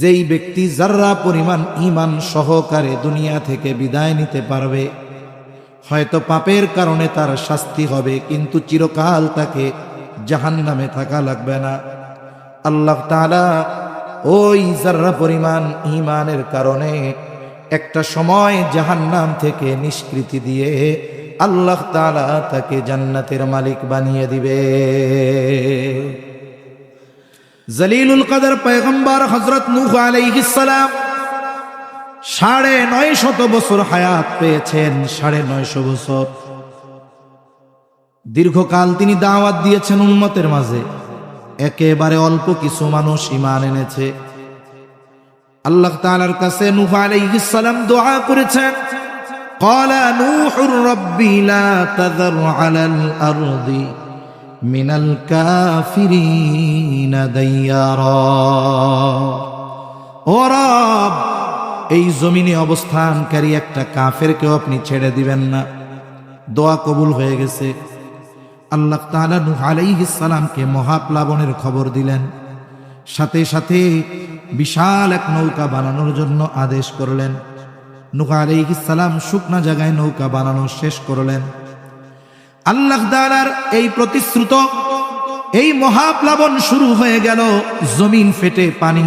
যেই ব্যক্তি যাররা পরিমাণ ঈমান সহকারে দুনিয়া থেকে বিদায় নিতে পারবে, হয়তো পাপের কারণে তার শাস্তি হবে, কিন্তু চিরকাল তাকে জাহান্নামে থাকা লাগবে না। আল্লাহ তাআলা ওই যাররা পরিমাণ ঈমানের কারণে একটা সময় জাহান্নাম থেকে নিষ্কৃতি দিয়ে আল্লাহ তাআলা তাকে জান্নাতের মালিক বানিয়ে দিবে। জলিলুল কদর পয়গম্বর হযরত নূহ আলাইহিস সালাম 950 বছর হায়াত পেয়েছেন। 950 বছর দীর্ঘকাল তিনি দাওয়াত দিয়েছেন উম্মতের মাঝে। একেবারে অল্প কিছু মানুষ ঈমান এনেছে। আল্লাহ তাআলার কাছে নূহ আলাইহিস সালাম দোয়া করেছেন, ক্বালা নূহুর রাব্বি লা তাযার আলাল আরদি মিনাল কাফিরিনা দাইয়ারা। ও রব, এই জমিনে অবস্থানকারী একটা কাফেরকেও আপনি ছেড়ে দিবেন না। দোয়া কবুল হয়ে গেছে। আল্লাহ তাআলা নূহ আলাইহিস সালামকে মহাপ্লাবনের খবর দিলেন। সাথে সাথে বিশাল এক নৌকা বানানোর জন্য আদেশ করলেন। নূহ আলাইহিস সালাম শুকনা জায়গায় নৌকা বানানো শেষ করলেন। আল্লাহ তাআলার এই প্রতিশ্রুত এই মহাপ্লাবন শুরু হয়ে গেল। জমিন ফেটে পানি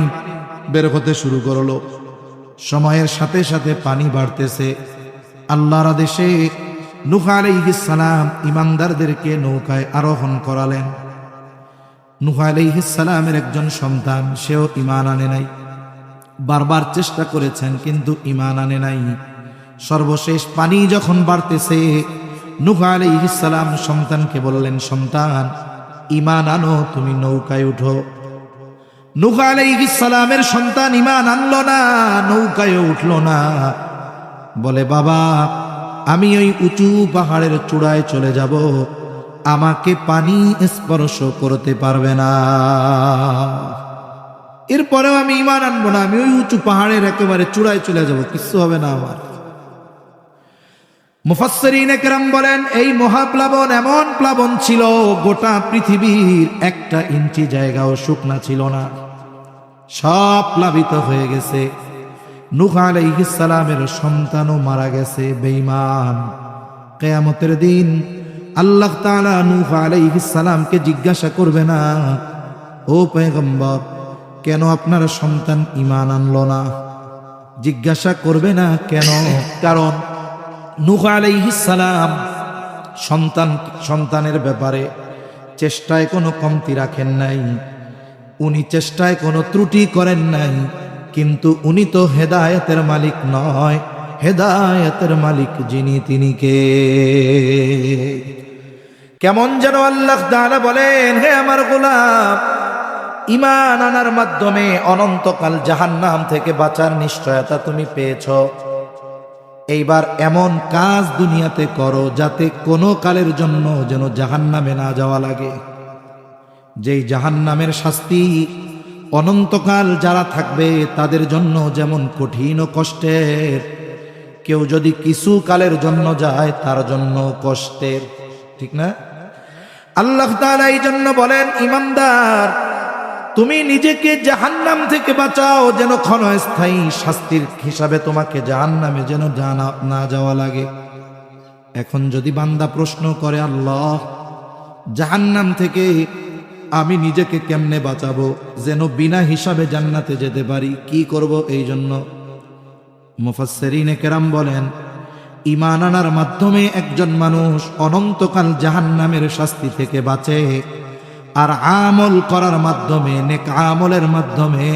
বের হতে শুরু করলো। সময়ের সাথে সাথে পানি বাড়তেছে। আল্লাহর আদেশে নূহ আলাইহিস সালাম ঈমানদারদেরকে নৌকায় আরোহণ করালেন। নূহ আলাইহিস সালামের একজন সন্তান, সেও ঈমান আনে নাই। বারবার চেষ্টা করেছেন কিন্তু ঈমান আনে নাই। সর্বশেষ পানি যখন বাড়তেছে, নূহ আলাইহিস সালাম সন্তানকে বললেন, সন্তান ঈমান আনো, তুমি নৌকায় উঠো। নূহ আলাইহিস সালামের সন্তান ঈমান আনলো না, নৌকায় উঠলো না। বলে, বাবা আমি ওই উঁচু পাহাড়ের চূড়ায় চলে যাব, আমাকে পানি স্পর্শ করতে পারবে না। এরপরেও আমি ঈমান আনবো না, আমি ওই উঁচু পাহাড়ের একেবারে চূড়ায় চলে যাব, কিছু হবে না আমার। মুফাসসিরিনে কেরাম বলেন, এই মহাপ্লাবন এমন প্লাবন ছিল, গোটা পৃথিবীর 1 ইঞ্চি জায়গাও শুকনা ছিল না, সব প্লাবিত হয়ে গেছে। নূহ আলাইহিস সালামের সন্তানও মারা গেছে, বেঈমান। কিয়ামতের দিন আল্লাহ তাআলা নূহ আলাইহিস সালামকে জিজ্ঞাসা করবে না, ও পয়গম্বর কেন আপনার সন্তান ঈমান আনলো না? জিজ্ঞাসা করবে না কেন? কারণ নূহ আলাইহিস সালাম সন্তানের ব্যাপারে চেষ্টায় কোনো কমতি রাখেন নাই, উনি চেষ্টায় কোনো ত্রুটি করেন নাই। কিন্তু উনি তো হেদায়েতের মালিক নয়, হেদায়েতের মালিক যিনি, তিনি কে? কেমন যেন আল্লাহ তাআলা বলেন, হে আমার গোলাম, ঈমান আনার মাধ্যমে অনন্তকাল জাহান্নাম থেকে বাঁচার নিশ্চয়তা তুমি পেয়েছ। এইবার এমন কাজ দুনিয়াতে করো যাতে কোনো কালের জন্য যেন জাহান্নামে না যাওয়া লাগে। যেই জাহান্নামের শাস্তি অনন্তকাল যারা থাকবে তাদের জন্য যেমন কঠিন ও কষ্টের, কেউ যদি কিছু কালের জন্য যায় তার জন্য কষ্টের, ঠিক না? আল্লাহ তাআলা এই জন্য বলেন, ঈমানদার তুমি নিজেকে জাহান্নাম থেকে বাঁচাও, যেন ক্ষণস্থায়ী শাস্তির হিসাবে তোমাকে জাহান্নামে যেন না যাওয়া লাগে। এখন যদি বান্দা প্রশ্ন করে, আল্লাহ জাহান্নাম থেকে আমি নিজেকে কেমনে বাঁচাবো যেন বিনা হিসাবে জান্নাতে যেতে পারি, কি করব? এই জন্য মুফাসসিরিনে কেরাম বলেন, ঈমান আনার মাধ্যমে একজন মানুষ অনন্তকাল জাহান্নামের শাস্তি থেকে বাঁচে, আর আমল করার মাধ্যমে, নেক আমলের মাধ্যমে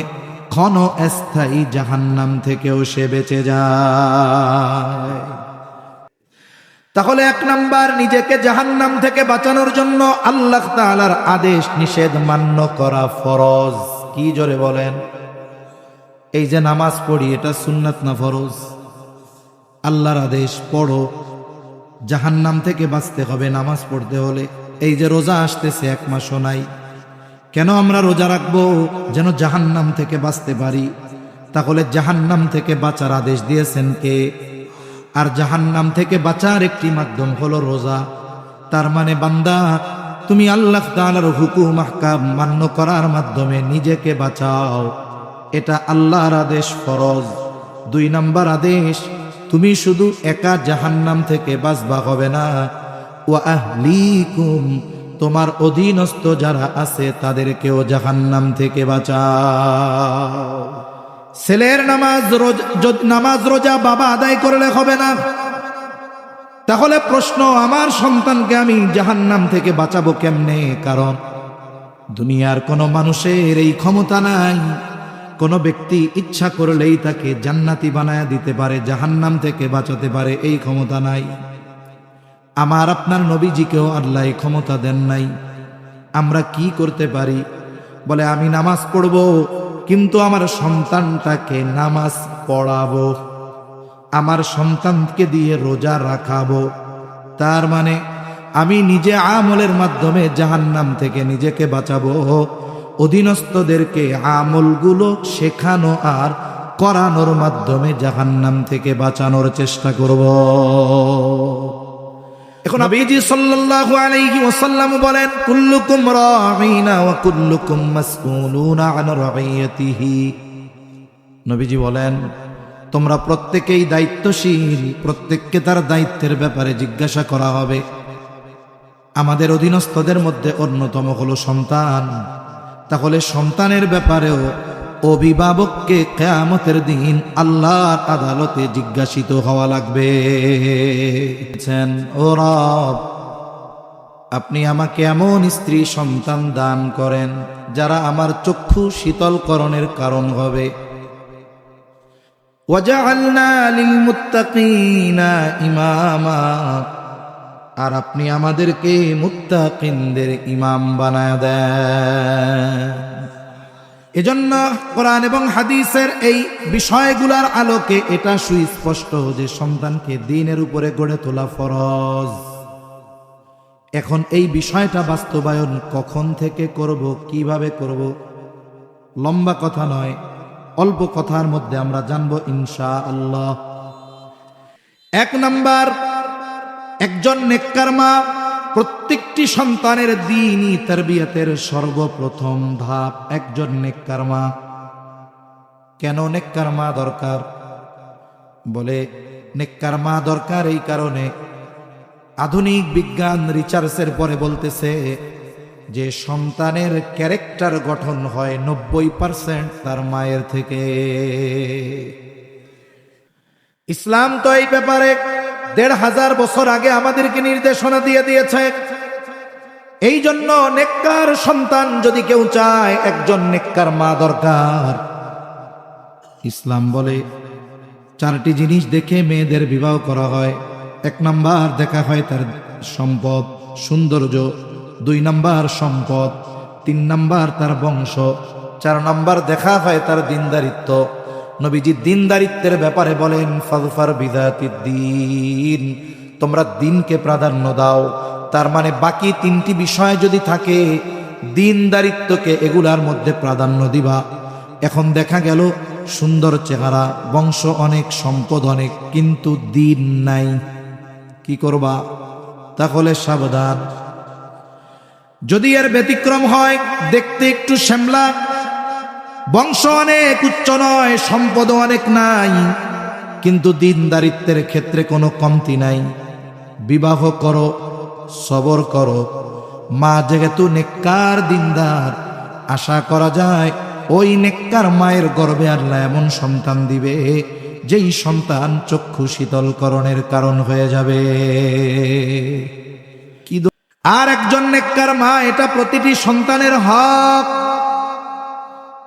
ক্ষণস্থায়ী জাহান্নাম থেকেও সে বেঁচে যায়। তাহলে 1 নাম্বার, নিজেকে জাহান্নাম থেকে বাঁচানোর জন্য আল্লাহ তাআলার আদেশ নিষেধ মান্য করা ফরজ। কি জোরে বলেন? এই যে নামাজ পড়ি, এটা সুন্নাত না ফরজ? আল্লাহর আদেশ, পড়ো, জাহান্নাম থেকে বাঁচতে হবে নামাজ পড়তে হলে। এই যে রোজা আসতেছে, 1 মাসও নাই, কেন আমরা রোজা রাখবো? যেন জাহান্নাম থেকে বাঁচতে পারি। তাহলে জাহান্নাম থেকে বাঁচার আদেশ দিয়েছেন কে? আর জাহান্নাম থেকে বাঁচার একটি মাধ্যম হলো রোজা। তার মানে বান্দা, তুমি আল্লাহ তাআলার হুকুম আহকাম মান্য করার মাধ্যমে নিজেকে বাঁচাও। এটা আল্লাহর আদেশ ফরজ। 2 নাম্বার আদেশ, তুমি শুধু একা জাহান্নাম থেকে বাঁচবা হবে না, ওয়া আহলিকুম, তোমার অধীনস্থ যারা আছে তাদেরকেও জাহান্নাম থেকে বাঁচাও। ছেলের নামাজ রোজা বাবা আদায় করলে হবে না। তাহলে প্রশ্ন, আমার সন্তানকে আমি জাহান্নাম থেকে বাঁচাবো কেমনে? কারণ দুনিয়ার কোনো মানুষের এই ক্ষমতা নাই। কোনো ব্যক্তি ইচ্ছা করলেই তাকে জান্নাতি বানায়া দিতে পারে, জাহান্নাম থেকে বাঁচাতে পারে, এই ক্ষমতা নাই। আমার আপনার নবীজিকেও আল্লাহ এই ক্ষমতা দেন নাই। আমরা কি করতে পারি? বলে আমি নামাজ পড়ব, কিন্তু আমার সন্তানটাকে নামাজ পড়াবো, আমার সন্তানকে দিয়ে রোজা রাখাবো। তার মানে আমি নিজে আমলের মাধ্যমে জাহান্নাম থেকে নিজেকে বাঁচাবো, অধীনস্থদেরকে আমলগুলো শেখানো আর করানোর মাধ্যমে জাহান্নাম থেকে বাঁচানোর চেষ্টা করব। এখন নবীজি সাল্লাল্লাহু আলাইহি ওয়াসাল্লাম বলেন, কুল্লুকুম রাঈনা ওয়া কুল্লুকুম মাসউলুনা আন রাঈয়াতিহি। নবীজি বলেন, তোমরা প্রত্যেকেই দায়িত্বশীল, প্রত্যেককে তার দায়িত্বের ব্যাপারে জিজ্ঞাসা করা হবে। আমাদের অধীনস্থদের মধ্যে অন্যতম হলো সন্তান। তাহলে সন্তানের ব্যাপারেও অভিভাবককে কিয়ামতের দিন আল্লাহর আদালতে জিজ্ঞাসিত হওয়া লাগবে। ও রব, আপনি আমাকে এমন স্ত্রী সন্তান দান করেন যারা আমার চক্ষু শীতলকরণের কারণ হবে। ওয়াজআলনা লিল মুত্তাকিনা ইমামা, আর আপনি আমাদেরকে মুত্তাকিনদের ইমাম বানায় দেন। এজন্য কোরআন এবং হাদিসের এই বিষয়গুলোর আলোকে এটা সুস্পষ্ট যে সন্তানকে দ্বীনের উপরে গড়ে তোলা ফরজ। এখন এই বিষয়টা বাস্তবায়ন কখন থেকে করব, কিভাবে করব, লম্বা কথা নয়, অল্প কথার মধ্যে আমরা জানবো ইনশাআল্লাহ। 1 নাম্বার, একজন নেককার মা প্রত্যেকটি সন্তানের দ্বীনি তারবিয়াতের সর্বপ্রথম ধাপ একজন নেককার মা। কেন নেককার মা দরকার? বলে নেককার মা দরকার এই কারণে, আধুনিক বিজ্ঞান রিসার্চের পরে বলতেছে যে সন্তানের ক্যারেক্টার গঠন হয় 90% তার মায়ের থেকে। ইসলাম তো এই ব্যাপারে 1500 বছর আগে আমাদেরকে নির্দেশনা দিয়ে দিয়েছে। এই জন্য নেককার সন্তান যদি কেউ চায়, একজন নেককার মা দরকার। ইসলাম বলে 4টি জিনিস দেখে মেয়েদের বিবাহ করা হয়। 1 নাম্বার, দেখা হয় তার সম্পদ সৌন্দর্য। 2 নাম্বার সম্পদ। 3 নাম্বার তার বংশ। 4 নাম্বার দেখা হয় তার দিনদারিত্ব। নবীজি দিনদারিত্বের ব্যাপারে বলেন, ফাযফার বিযাতিদ দ্বীন, তোমরা দিনকে প্রাধান্য দাও। তার মানে বাকি 3টি বিষয় যদি থাকে, দিনদারিত্বকে এগুলার মধ্যে প্রাধান্য দিবা। এখন দেখা গেল সুন্দর চেহারা, বংশ অনেক, সম্পদ অনেক, কিন্তু দিন নাই, কি করবা? তাহলে সাবধান। যদি এর ব্যতিক্রম হয়, দেখতে একটু শ্যামলা, বংশ অনেক উচ্চ নয়, সম্পদ অনেক নাই, কিন্তু দিনদারিত্বের ক্ষেত্রে কোনো কমতি নাই, বিবাহ করো, সবর করো। মা যেহেতু নেককার দিনদার, আশা করা যায় ওই নেককার মায়ের গর্ভে আল্লাহ এমন সন্তান দিবে যেই সন্তান চক্ষু শীতলকরণের কারণ হয়ে যাবে। আর একজন নেককার মা, এটা প্রতিটি সন্তানের হক।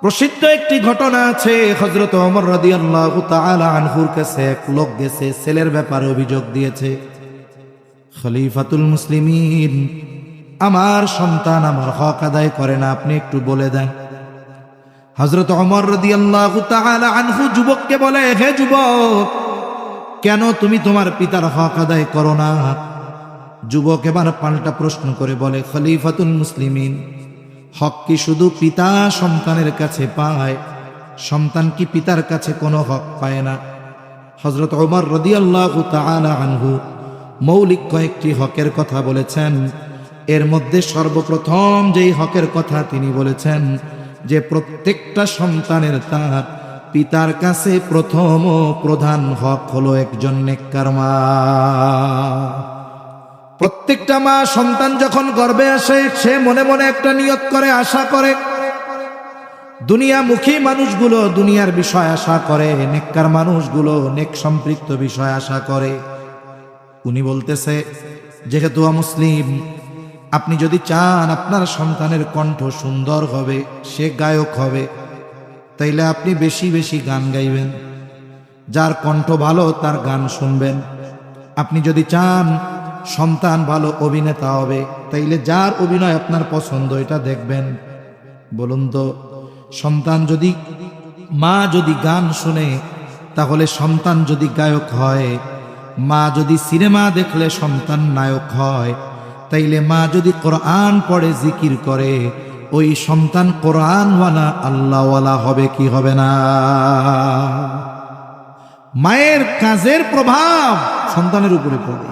প্রসিদ্ধ একটি ঘটনা আছে, হযরত ওমর রাদিয়াল্লাহু তাআলা আনহুর কাছে এক লোক গেছে, ছেলের ব্যাপারে অভিযোগ দিয়েছে। খলিফাতুল মুসলিমিন, আমার সন্তান আমার হক আদায় করে না, আপনি একটু বলে দেন। হযরত ওমর রাদিয়াল্লাহু তাআলা আনহু যুবককে বলে, হে যুবক, কেন তুমি তোমার পিতার হক আদায় করো না? যুবক এবার পাল্টা প্রশ্ন করে বলে, খলিফাতুল মুসলিমিন, হক কি শুধু পিতা সন্তানের কাছে পায়? সন্তান কি পিতার কাছে কোনো হক পায় না? হযরত ওমর রাদিয়াল্লাহু তাআলা আনহু মৌলিক কয়েকটি হকের কথা বলেছেন। এর মধ্যে সর্বপ্রথম যেই হকের কথা তিনি বলেছেন, যে প্রত্যেকটা সন্তানের তার পিতার কাছে প্রথম ও প্রধান হক হলো একজন নেককার মা। প্রত্যেকটা মা সন্তান যখন গর্ভে আসে সে মনে মনে একটা নিয়ত করে, আশা করে। দুনিয়ামুখী মানুষগুলো দুনিয়ার বিষয় আশা করে, নেককার মানুষগুলো নেক সম্পৃক্ত বিষয় আশা করে। উনি বলতেছে, যেহেতু মুসলিম, আপনি যদি চান আপনার সন্তানের কণ্ঠ সুন্দর হবে, সে গায়ক হবে, তাইলে আপনি বেশি বেশি গান গাইবেন। যার কণ্ঠ ভালো তার গান শুনবেন। আপনি যদি চান সন্তান ভালো অভিনেতা হবে, তাইলে যার অভিনয় আপনার পছন্দ এটা দেখবেন। বলুন তো, সন্তান যদি, মা যদি গান শুনে তাহলে সন্তান যদি গায়ক হয়, মা যদি সিনেমা দেখলে সন্তান নায়ক হয়, তাইলে মা যদি কোরআন পড়ে জিকির করে ওই সন্তান কোরআনওয়ালা আল্লাহওয়ালা হবে কি হবে না? মায়ের কাজের প্রভাব সন্তানের উপরে পড়ে।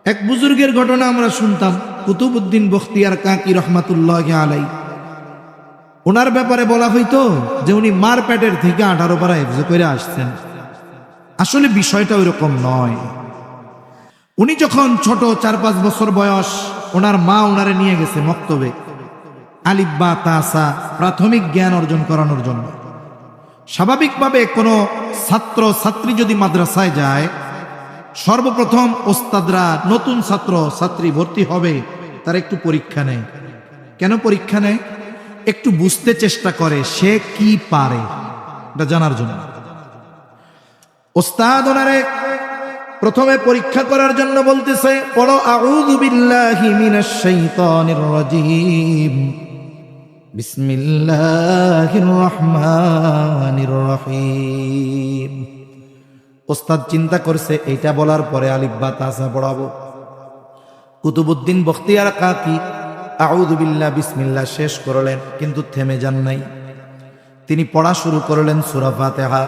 এক বুজুর্গের ঘটনা আমরা শুনতাম, কুতুবউদ্দিন বখতিয়ার কাকি রহমাতুল্লাহি আলাইহি। ওনার ব্যাপারে বলা হইতো যে উনি মার পেটের থেকে 18 পারা হিফজ করে আসছেন। আসলে বিষয়টা ওইরকম নয়। উনি যখন ছোট 4-5 বছর বয়স, ওনার মা ওনারে নিয়ে গেছে মক্তবে আলিফ বা তাসা প্রাথমিক জ্ঞান অর্জন করানোর জন্য। স্বাভাবিকভাবে কোনো ছাত্র ছাত্রী যদি মাদ্রাসায় যায়, সর্বপ্রথম ওস্তাদরা নতুন ছাত্র ছাত্রী ভর্তি হবে তার একটু পরীক্ষা নেয়। কেন পরীক্ষা নেয়? একটু বুঝতে চেষ্টা করে সে কি পারে, এটা জানার জন্য। ওস্তাদ ওনারে প্রথমে পরীক্ষা করার জন্য বলতেছে, পড়ো আউযু বিল্লাহি মিনাশ শাইতানির রাজীম, বিসমিল্লাহির রহমানির রহিম। ওস্তাদ চিন্তা করছে এইটা বলার পরে আলিফ বা তাসা পড়াবো। কুতুবউদ্দিন বখতিয়ার কাকি আউযু বিল্লাহ বিসমিল্লাহ শেষ করলেন, কিন্তু থেমে যান নাই। তিনি পড়া শুরু করলেন, সূরা ফাতিহা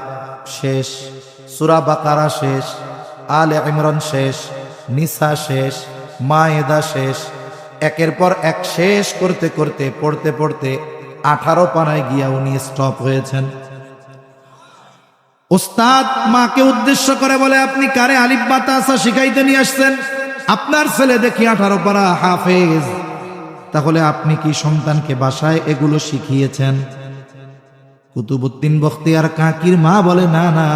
শেষ, সূরা বাকারা শেষ, আলে ইমরান শেষ, নিসা শেষ, মায়েদা শেষ। একের পর এক শেষ করতে করতে পড়তে পড়তে 18 পারায় গিয়া উনি স্টপ হয়েছেন। ওস্তাদ মাকে উদ্দেশ্য করে বলে, আপনি কারে আলিফ বা তাসা শিখাইতে নিয়ে আসছেন? আপনার ছেলে দেখি 18 পারা হাফেজ, তাহলে আপনি কি সন্তানকে বাসায় এগুলো শিখিয়েছেন? কুতুবউদ্দিন বখতিয়ার কাকির মা বলে, না না,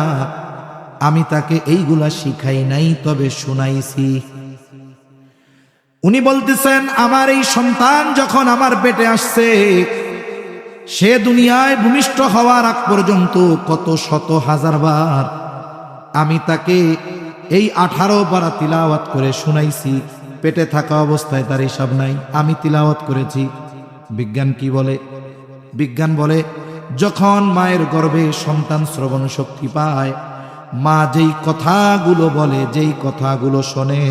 আমি তাকে এইগুলা শিখাই নাই, তবে শুনাইছি। উনি বলতেছেন, আমার এই সন্তান যখন আমার পেটে আসছে, সে দুনিয়ায় ভূমিষ্ঠ হওয়ার আগ পর্যন্ত কত শত হাজার বার আমি তাকে এই 18 পারা তিলাওয়াত করে শুনাইছি। পেটে থাকা অবস্থায় তার হিসাব নাই, আমি তিলাওয়াত করেছি। বিজ্ঞান কি বলে? বিজ্ঞান বলে, যখন মায়ের গর্ভে সন্তান শ্রবণ শক্তি পায়, মা যেই কথাগুলো বলে, যেই কথাগুলো শোনে,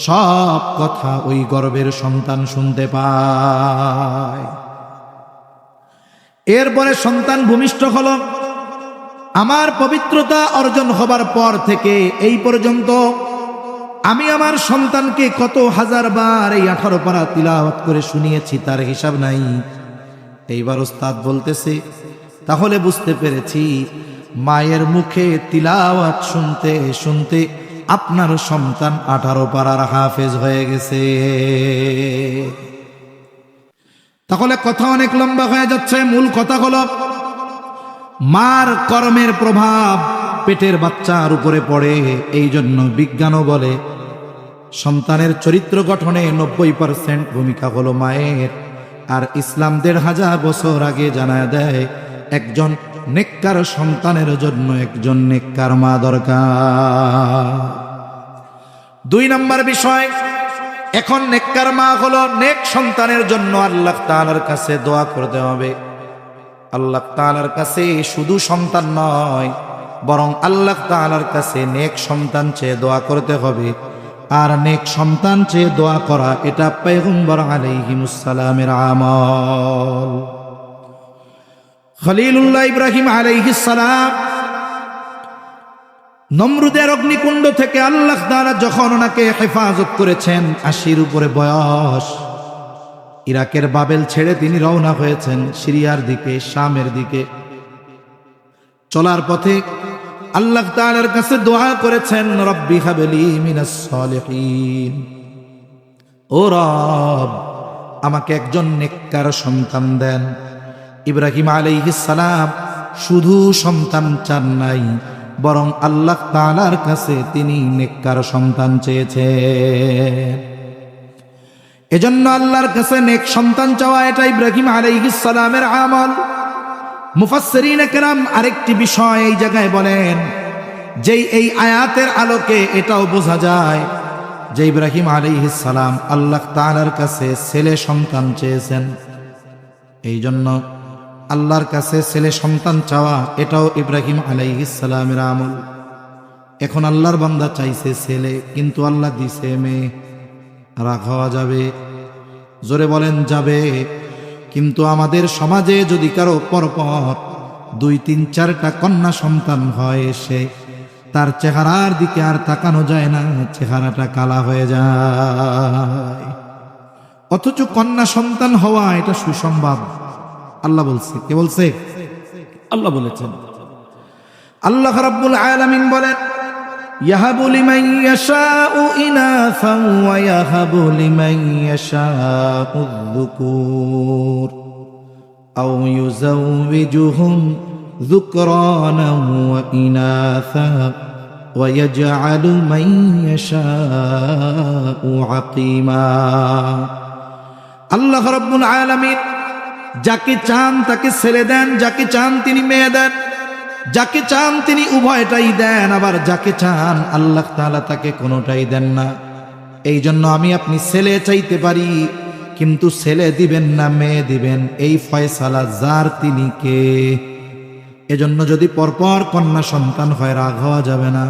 সব কথা ওই গর্ভের সন্তান শুনতে পায়। এরপরে সন্তান ভূমিষ্ঠ হলো। আমার পবিত্রতা অর্জন হবার পর থেকে এই পর্যন্ত আমি আমার সন্তানকে কত হাজার বার এই 18 পারা তিলাওয়াত করে শুনিয়েছি, তার হিসাব নাই। এইবার ওস্তাদ বলতেছে, তাহলে বুঝতে পেরেছি মায়ের মুখে তিলাওয়াত শুনতে শুনতে আপনার সন্তান 18 পারার হাফেজ হয়ে গেছে। তাহলে কথা অনেক লম্বা হয়ে যাচ্ছে। মূল কথা হলো, মার কর্মের প্রভাব পেটের বাচ্চার উপরে পড়ে। এই জন্য বিজ্ঞানও বলে সন্তানের চরিত্র গঠনে 90% ভূমিকা হলো মায়ের। আর ইসলাম 1500 বছর আগে জানায় দেয়, একজন নেককার সন্তানের জন্য একজন নেককার মা দরকার। 2 নম্বর বিষয়, এখন নেককার মা হলো নেক সন্তানের জন্য আল্লাহ তাআলার কাছে দোয়া করতে হবে। আল্লাহ তাআলার কাছে শুধু সন্তান নয়, বরং আল্লাহ তাআলার কাছে নেক সন্তান চেয়ে দোয়া করতে হবে। আর নেক সন্তান চেয়ে দোয়া করা এটা পয়গম্বর আলাইহিস সালামের আমল। খলিলুল্লাহ ইব্রাহিম আলাইহিস সালাম নমরুদের অগ্নিকুণ্ড থেকে আল্লাহ তাআলা যখন ওনাকে হেফাজত করেছেন, 80-র উপরে বয়স, ইরাকের বাবেল ছেড়ে তিনি রওনা হয়েছেন সিরিয়ার দিকে, শামের দিকে। চলার পথে আল্লাহ তাআলার কাছে দোয়া করেছেন, রব্বি হাবলি মিনাস সালিহিন, ও রব আমাকে একজন নেককার সন্তান দেন। ইব্রাহিম আলাইহিস সালাম শুধু সন্তান চান নাই, বরং আল্লাহ তাআলার কাছে তিনি নেককার সন্তান চেয়েছেন। এজন্য আল্লাহর কাছে নেক সন্তান চাওয়া এটা ইব্রাহিম আলাইহিস সালামের আমল। মুফাসসিরিনে কেরাম আরেকটি বিষয় এই জায়গায় বলেন, যেই এই আয়াতের আলোকে এটাও বোঝা যায় যে ইব্রাহিম আলাইহিস সালাম আল্লাহ তাআলার কাছে ছেলে সন্তান চেয়েছেন। এই জন্য আল্লাহর কাছে ছেলে সন্তান চাওয়া এটাও ইব্রাহিম আলাইহিস সালামের আমল। এখন আল্লাহর বান্দা চাইছে ছেলে, কিন্তু আল্লাহ দিছে মেয়ে। রাগ হওয়া যাবে? জোরে বলেন যাবে। কিন্তু আমাদের সমাজে যদি কারো পরপর 2, 3, 4টা কন্যা সন্তান হয়, সে তার চেহারার দিকে আর তাকানো যায় না, চেহারাটা কালা হয়ে যায়। অথচ কন্যা সন্তান হওয়া এটা সুসংবাদ। আল্লাহ বলছে। কে বলছে? আল্লাহ বলেছেন। আল্লাহ রাব্বুল আলামিন বলেন, ইয়াহাবু লিমান ইয়াশাউ ইনাসান ওয়া ইয়াহাবু লিমান ইয়াশাউ যুকুর আও ইউযাওবিজুহুম যুকরানান ওয়া ইনাসা ওয়া ইয়াজআলু মান ইয়াশাউ আকিমা। আল্লাহ রাব্বুল আলামিন যাকে চান তাকে ছেলে দেন, যাকে চান তিনি মেয়ে দেন, যাকে চান তিনি উভয়টাই দেন, আবার যাকে চান আল্লাহ তাআলা তাকে কোনোটাই দেন না। এই জন্য আমি আপনি ছেলে চাইতে পারি, কিন্তু ছেলে দিবেন না মেয়ে দিবেন, এই ফয়সালা যার তিনি কে। এজন্য যদি পরপর কন্যা সন্তান হয় রাগ হওয়া যাবে না,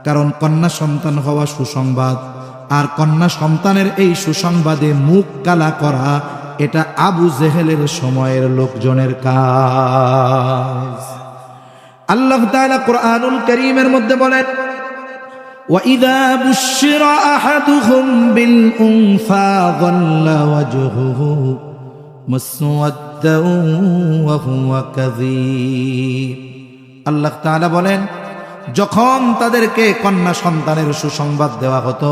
কারণ কন্যা সন্তান হওয়া সুসংবাদ। আর কন্যা সন্তানের এই সুসংবাদে মুখ কালা করা এটা আবু জেহেলের সময়ের লোকজনের কাজ। আল্লাহ তাআলা কুরআনুল কারীমের মধ্যে বলেন, ওয়াইদা বুশিরা আহাদুহুম বিল উনসা যাল্লা ওয়াজহুহু মুসওয়াদ্দান ওয়া হুয়া কাযীব। আল্লাহ তাআলা বলেন, যখন তাদেরকে কন্যা সন্তানের সুসংবাদ দেওয়া হতো,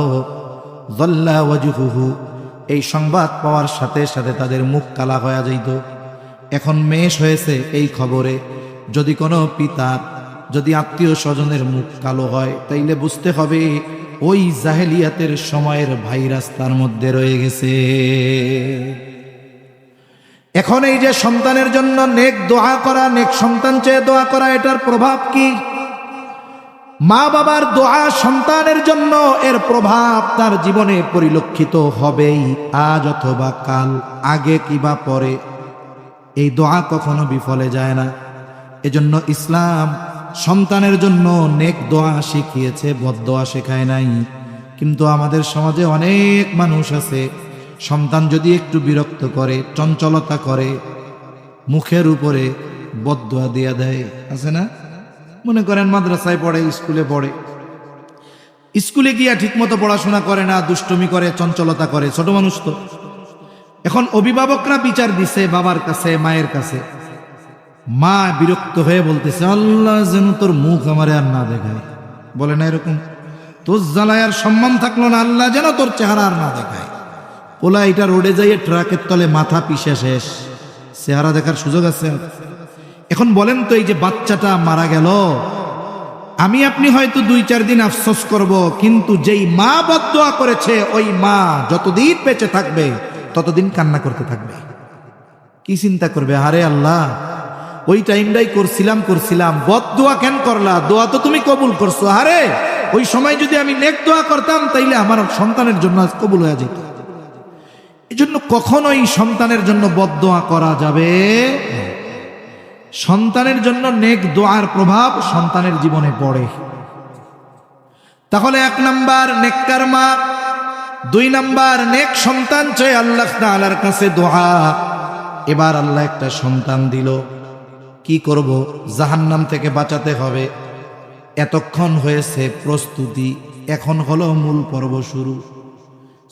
যাল্লা ওয়াজহুহু, এই সংবাদ পাওয়ার সাথে সাথে তাদের মুখ কালা হয়ে যাইত। এখন মেষ হয়েছে এই খবরে যদি কোনো পিতা, যদি আত্মীয় স্বজনের মুখ কালো হয়, তাইলে বুঝতে হবে ওই জাহেলিয়াতের সময়ের ভাইরাস তার মধ্যে রয়ে গেছে। এখন এই যে সন্তানের জন্য নেক দোয়া করা, নেক সন্তান চেয়ে দোয়া করা, এটার প্রভাব কি? মা বাবার দোয়া সন্তানের জন্য, এর প্রভাব তার জীবনে পরিলক্ষিত হবেই, আজ অথবা কাল, আগে কিবা পরে। এই দোয়া কখনো বিফলে যায় না। এজন্য ইসলাম সন্তানের জন্য নেক দোয়া শিখিয়েছে, বদদোয়া শেখায় নাই। কিন্তু আমাদের সমাজে অনেক মানুষ আছে, সন্তান যদি একটু বিরক্ত করে, চঞ্চলতা করে, মুখের উপরে বদদোয়া দিয়া দেয়। আছে না? মনে করেন মাদ্রাসায় পড়ে, স্কুলে পড়ে, স্কুলে গিয়া ঠিকমতো পড়াশোনা করে না, দুষ্টুমি করে, চঞ্চলতা করে, ছোট মানুষ তো। এখন অভিভাবকরা বিচার দিছে বাবার কাছে, মায়ের কাছে। মা বিরক্ত হয়ে বলতেছে, আল্লাহ যেন তোর মুখ আমারে আর না দেখায়। বলে না এরকম? তোর জ্বালায় আর সম্মান থাকলো না, আল্লাহ যেন তোর চেহারা আর না দেখায়। ওলা এটা রোডে যাইয়ে ট্রাকের তলে মাথা পিষে শেষ, চেহারা দেখার সুযোগ আছে? এখন বলেন তো, এই যে বাচ্চাটা মারা গেল, আমি আপনি হয়তো 2-4 দিন আফসোস করব, কিন্তু যেই মা বদদোয়া করেছে ওই মা যতদিন বেঁচে থাকবে ততদিন কান্না করতে থাকবে। কি চিন্তা করবে, আরে আল্লাহ ওই টাইমটাই করছিলাম, বদদোয়া কেন করলা? দোয়া তো তুমি কবুল করছো। আরে ওই সময় যদি আমি নেক দোয়া করতাম তাইলে আমার সন্তানের জন্য আজ কবুল হয়ে যেত। এজন্য কখনোই সন্তানের জন্য বদদোয়া করা যাবে না। সন্তানের জন্য নেক দোয়ার প্রভাব সন্তানের জীবনে পড়ে। তাহলে 1 নাম্বার নেককার মা, 2 নাম্বার নেক সন্তান চেয়ে আল্লাহ তাআলার কাছে দোয়া। এবার আল্লাহ একটা সন্তান দিল, কি করব? জাহান্নাম থেকে বাঁচাতে হবে। এতক্ষণ হয়েছে প্রস্তুতি, এখন হলো মূল পর্ব শুরু।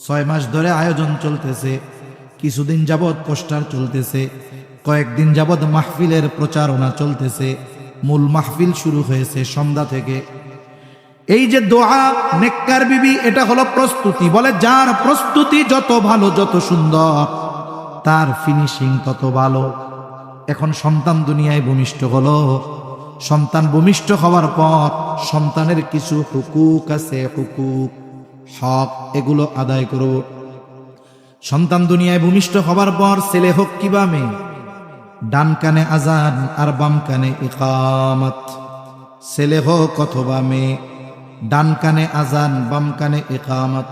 6 মাস ধরে আয়োজন চলতেছে, কিছুদিন যাবৎ পোস্টার চলতেছে, কয়েকদিন যাবৎ মাহফিলের প্রচারণা চলতেছে। মূল মাহফিল শুরু হয়েছে সন্ধ্যা থেকে। এই যে দোয়া নেককার বিবি, এটা হলো প্রস্তুতি। বলে যার প্রস্তুতি যত ভালো, যত সুন্দর, তার ফিনিশিং তত ভালো। এখন সন্তান দুনিয়ায় ভূমিষ্ঠ হলো। সন্তান ভূমিষ্ঠ হওয়ার পর সন্তানের কিছু হুকুক আছে, হুকুক, হক, এগুলো আদায় করব। সন্তান দুনিয়ায় ভূমিষ্ঠ হওয়ার পর ছেলে হোক কিবা মেয়ে, ডান কানে আজান আর বাম কানে ইকামত। ছেলে হোক অথবা মেয়ে, ডান কানে আজান বাম কানে ইকামত।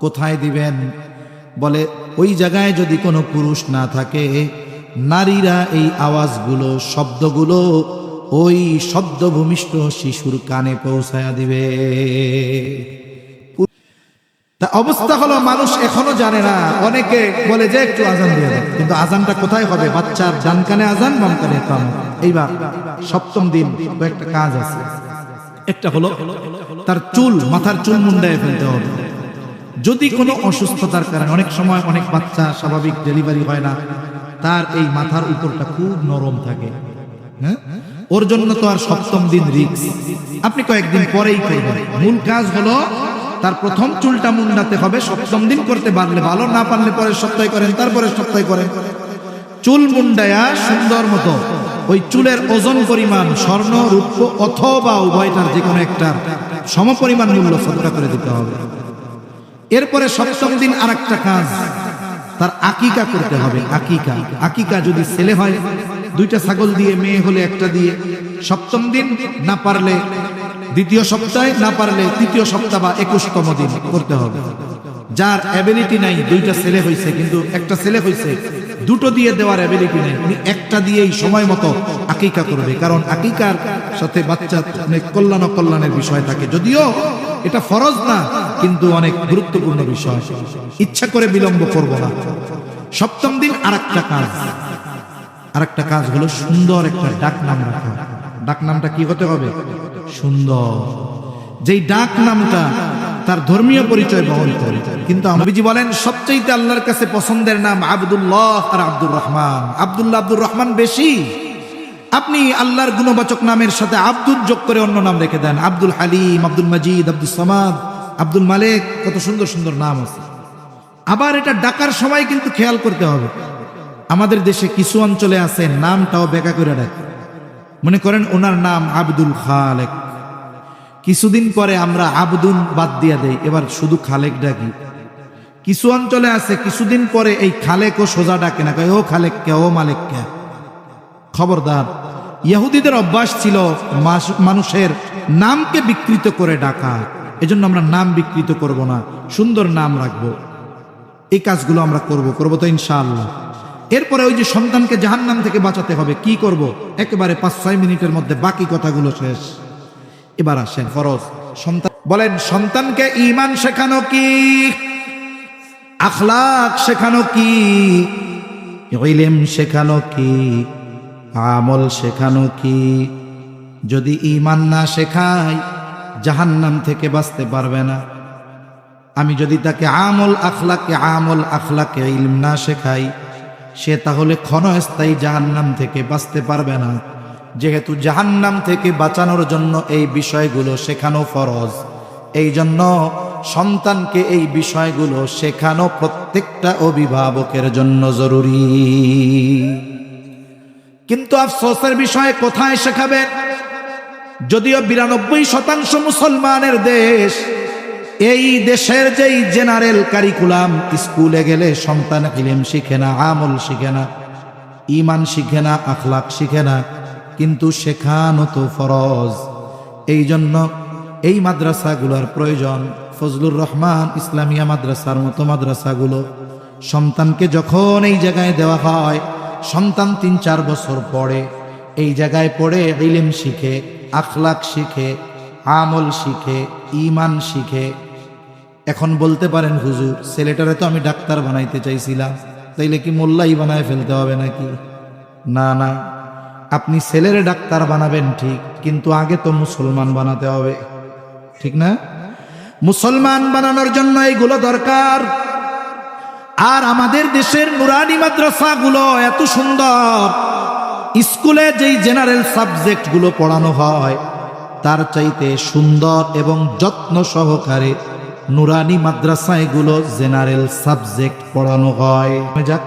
কোথায় দিবেন? বলে ওই জায়গায় যদি কোনো পুরুষ না থাকে, নারীরা এই আওয়াজগুলো, শব্দগুলো ওই শব্দ ভূমিষ্ঠ শিশুর কানে পৌঁছায়া দিবে। তা অবস্থা হলো মানুষ এখনো জানে না। অনেকে বলে যে একটু আজান দিয়ে দেয়, কিন্তু আজানটা কোথায় হবে? বাচ্চার ডান কানে আজান বাম কানে ইকামত। এইবার সপ্তম দিন কয়েকটা কাজ আছে। একটা হলো তার চুল, মাথার চুল মুন্ডায় ফেলতে হবে। যদি কোনো অসুস্থতার কারণে, অনেক সময় অনেক বাচ্চা স্বাভাবিক ডেলিভারি হয় না, তার এই মাথার উপরটা খুব নরম থাকে, হ্যাঁ, ওর জন্য তো আর সপ্তম দিন রিস্ক, আপনি কয়েকদিন পরেই করবেন। মূল কাজ হলো তার প্রথম চুলটা মুন্ডাতে হবে। সপ্তম দিন করতে পারলে ভালো, না পারলে পরের সপ্তাহে করেন, তারপরের সপ্তাহে করেন। চুল মুন্ডায়া সুন্দর মতো ওই চুলের ওজন পরিমাণ স্বর্ণ, রূপ্য অথবা উভয়টার যে কোনো একটার সমপরিমাণ মূল্য সদকা করে দিতে হবে। এরপরে সপ্তম দিন আর একটা কাজ, তার আকিকা করতে হবে। আকিকা, আকিকা যদি ছেলে হয় 2টা ছাগল দিয়ে, মেয়ে হলে 1টা দিয়ে। সপ্তম দিন না পারলে দ্বিতীয় সপ্তাহে, না পারলে তৃতীয় সপ্তাহ বা 21তম দিন করতে হবে। যার অ্যাবিলিটি নাই, 2টা ছেলে হয়েছে কিন্তু 1টা ছেলে হয়েছে, 2টো দিয়ে দেওয়ার অ্যাবিলিটি নাই, উনি 1টা দিয়েই সময় মতো আকিকা করবে। কারণ আকিকার সাথে বাচ্চা অনেক কল্যাণ অকল্যাণের বিষয় থাকে। যদিও এটা ফরজ না, কিন্তু অনেক গুরুত্বপূর্ণ বিষয়। ইচ্ছা করে বিলম্ব করব না। সপ্তম দিন আরেকটা কাজ, আরেকটা কাজ হলো সুন্দর একটা ডাক নাম রাখা। ডাক নামটা কি হতে হবে? সুন্দর। যেই ডাক নামটা তার ধর্মীয় পরিচয় বহন করে। কিন্তু নবীজি বলেন সবচেয়ে আল্লাহর কাছে পছন্দের নাম আব্দুল্লাহ আর আব্দুর রহমান। আব্দুল্লাহ, আব্দুর রহমান বেশি। আপনি আল্লাহর গুণবাচক নামের সাথে আব্দুল যোগ করে অন্য নাম রেখে দেন। আব্দুল হালিম, আব্দুল মজিদ, আব্দুল সামাদ, আব্দুল মালিক, কত সুন্দর সুন্দর নাম আছে। আবার এটা ডাকার সময় কিন্তু খেয়াল করতে হবে। আমাদের দেশে কিছু অঞ্চলে আছে নামটাও বেকা করে ডাকে। মনে করেন ওনার নাম আব্দুল খালেক, কিছুদিন পরে আমরা আব্দুল বাদ দিয়া দেই, এবার শুধু খালেক ডাকি। কিছু অঞ্চলে আছে কিছুদিন পরে এই খালেকও সোজা ডাকে না, কয় ও খালেক কে, ও মালিক কে। খবরদার, ইহুদিদের অভ্যাস ছিল মানুষের নামকে বিকৃত করে ডাকা। এজন্য আমরা নাম বিকৃত করব না, সুন্দর নাম রাখবো। এই কাজগুলো আমরা করব তো ইনশাআল্লাহ। এরপরে ওই যে সন্তানকে জাহান্নাম থেকে বাঁচাতে হবে, কি করব? একেবারে 5-6 মিনিটের মধ্যে বাকি কথাগুলো শেষ। এবার আসেন ফরজ। সন্তান বলেন, সন্তানকে ঈমান শেখানো কি, আখলাক শেখানো কি, ইলম শেখানো কি, আমল শেখানো কি? যদি ঈমান না শেখাই জাহান্নাম থেকে বাঁচতে পারবে না। আমি যদি তাকে আমল আখলাকে ইলম না শেখাই, সে তাহলে ক্ষণস্থায়ী জাহান্নাম থেকে বাঁচতে পারবে না। যেহেতু জাহান্নাম থেকে বাঁচানোর জন্য এই বিষয়গুলো শেখানো ফরজ, এই জন্য সন্তানকে এই বিষয়গুলো শেখানো প্রত্যেকটা অভিভাবকের জন্য জরুরি। কিন্তু আফসোসের বিষয়, কোথায় শেখাবেন? যদিও 92% মুসলমানের দেশ, এই দেশের যেই জেনারেল কারিকুলাম, স্কুলে গেলে সন্তান ইলম শিখে না, আমল শিখে না, ঈমান শিখে না, আখলাক শিখে না, কিন্তু শেখানো তো ফরজ। এই জন্য এই মাদ্রাসাগুলোর প্রয়োজন। ফজলুর রহমান ইসলামিয়া মাদ্রাসার মতো মাদ্রাসাগুলো সন্তানকে যখন এই জায়গায় দেওয়া হয়, সন্তান 3-4 বছর পড়ে, এই জায়গায় পড়ে ইলম শিখে, আখলাক শিখে, আমল শিখে, ঈমান শিখে। এখন বলতে পারেন, হুজুর ছেলেটারে তো আমি ডাক্তার বানাইতে চাইছিলাম, তাইলে কি মোল্লাই বানায় ফেলতে হবে নাকি? না না, আপনি ছেলেরে ডাক্তার বানাবেন ঠিক, কিন্তু আগে তো মুসলমান বানাতে হবে, ঠিক না? মুসলমান বানানোর জন্য এইগুলো দরকার। আর আমাদের দেশের নুরানি মাদ্রাসাগুলো এত সুন্দর, স্কুলে যেই জেনারেল সাবজেক্টগুলো পড়ানো হয় তার চাইতে সুন্দর এবং যত্ন সহকারে নুরানি মাদ্রাসায় গুলো জেনারেল সাবজেক্ট পড়ানো হয়। যাক,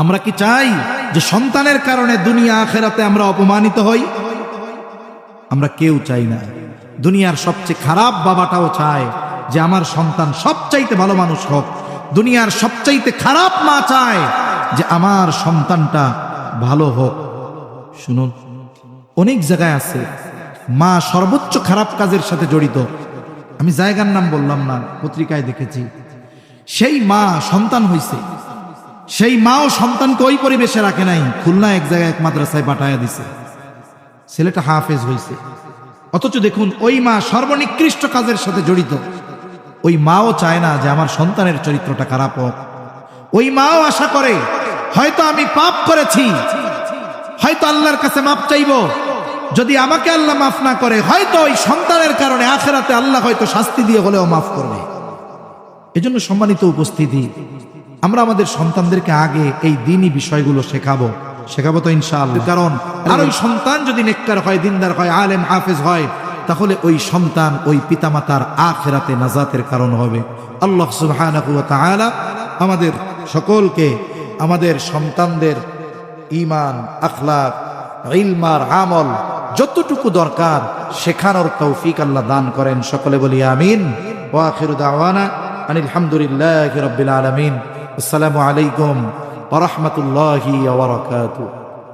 আমরা কি চাই যে সন্তানের কারণে দুনিয়া আখেরাতে আমরা অপমানিত হই? আমরা কেউ চাই না। দুনিয়ার সবচেয়ে খারাপ বাবাটাও চায় যে আমার সন্তান সবচাইতে ভালো মানুষ হোক। দুনিয়ার সবচাইতে খারাপ মা চায় যে আমার সন্তানটা ভালো হোক। শুনুন, অনেক জায়গায় আছে মা সর্বোচ্চ খারাপ কাজের সাথে জড়িত। আমি জায়গার নাম বললাম না, পত্রিকায় দেখেছি। সেই মা সন্তান হইছে, সেই মাও সন্তানকে ওই পরিবেশে রাখে নাই, খুলনা এক জায়গায় এক মাদ্রাসায় পাঠায়া দিছে, ছেলেটা হাফেজ হইছে। অথচ দেখুন ওই মা সর্বনিকৃষ্ট কাজের সাথে জড়িত। ওই মাও চায় না যে আমার সন্তানের চরিত্রটা খারাপ হোক। ওই মাও আশা করে হয়তো আমি পাপ করেছি, হয়তো আল্লাহর কাছে মাপ চাইব, যদি আমাকে আল্লাহ মাফ না করে হয়তো ওই সন্তানের কারণে আখেরাতে আল্লাহ হয়তো শাস্তি দিয়ে হলেও মাফ করবে। এজন্য সম্মানিত উপস্থিতি, আমরা আমাদের সন্তানদেরকে আগে এই দ্বীনি বিষয়গুলো শেখাবো তো ইনশাআল্লাহ। কারণ আর ওই সন্তান যদি নেককার হয়, দিনদার হয়, আলেম হাফেজ হয়, তাহলে ওই সন্তান ওই পিতামাতার আখিরাতে নাজাতের কারণ হবে। আল্লাহ সুবহানাহু ওয়া তাআলা আমাদের সকলকে আমাদের সন্তানদের ঈমান, আখলাক, ইলম আর আমল যতটুকু দরকার শেখানোর তৌফিক আল্লাহ দান করেন। সকলে বলি আমিন। ওয়া আখিরু দাওয়ানা আনিল হামদুলিল্লাহি রাব্বিল আলামিন। আসসালামু আলাইকুম ওয়া রাহমাতুল্লাহি ওয়া বারাকাতুহু।